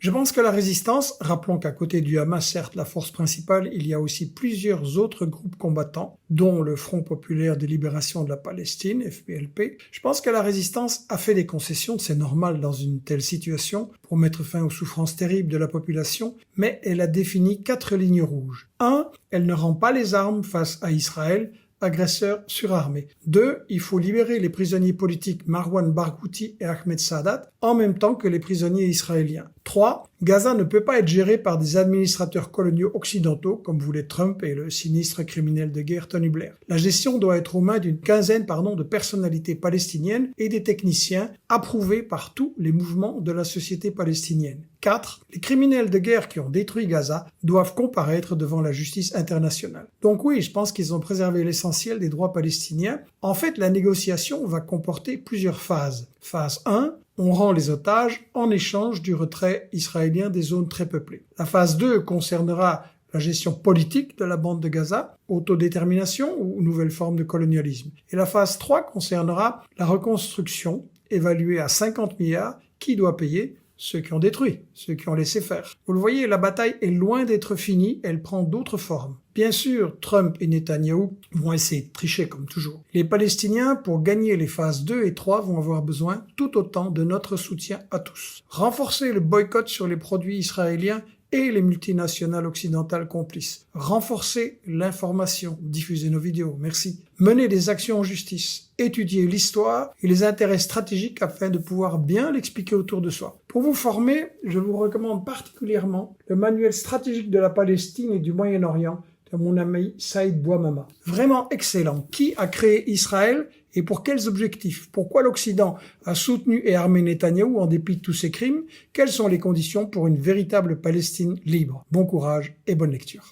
Je pense que la résistance, rappelons qu'à côté du Hamas, certes la force principale, il y a aussi plusieurs autres groupes combattants, dont le Front populaire de libération de la Palestine, FPLP. Je pense que la résistance a fait des concessions, c'est normal dans une telle situation, pour mettre fin aux souffrances terribles de la population, mais elle a défini 4 lignes rouges. 1. Elle ne rend pas les armes face à Israël, agresseur surarmé. 2. Il faut libérer les prisonniers politiques Marwan Barghouti et Ahmed Sadat en même temps que les prisonniers israéliens. 3. Gaza ne peut pas être géré par des administrateurs coloniaux occidentaux comme voulait Trump et le sinistre criminel de guerre Tony Blair. La gestion doit être aux mains d'une quinzaine de personnalités palestiniennes et des techniciens approuvés par tous les mouvements de la société palestinienne. 4. Les criminels de guerre qui ont détruit Gaza doivent comparaître devant la justice internationale. Donc oui, je pense qu'ils ont préservé l'essentiel des droits palestiniens. En fait, la négociation va comporter plusieurs phases. Phase 1. On rend les otages en échange du retrait israélien des zones très peuplées. La phase 2 concernera la gestion politique de la bande de Gaza, autodétermination ou nouvelle forme de colonialisme. Et la phase 3 concernera la reconstruction, évaluée à 50 milliards, qui doit payer? Ceux qui ont détruit, ceux qui ont laissé faire. Vous le voyez, la bataille est loin d'être finie, elle prend d'autres formes. Bien sûr, Trump et Netanyahou vont essayer de tricher comme toujours. Les Palestiniens, pour gagner les phases 2 et 3, vont avoir besoin tout autant de notre soutien à tous. Renforcer le boycott sur les produits israéliens et les multinationales occidentales complices. Renforcer l'information, diffuser nos vidéos, merci. Mener des actions en justice, étudier l'histoire et les intérêts stratégiques afin de pouvoir bien l'expliquer autour de soi. Pour vous former, je vous recommande particulièrement le manuel stratégique de la Palestine et du Moyen-Orient de mon ami Saïd Bouamama. Vraiment excellent. Qui a créé Israël et pour quels objectifs? Pourquoi l'Occident a soutenu et armé Netanyahou en dépit de tous ses crimes? Quelles sont les conditions pour une véritable Palestine libre? Bon courage et bonne lecture.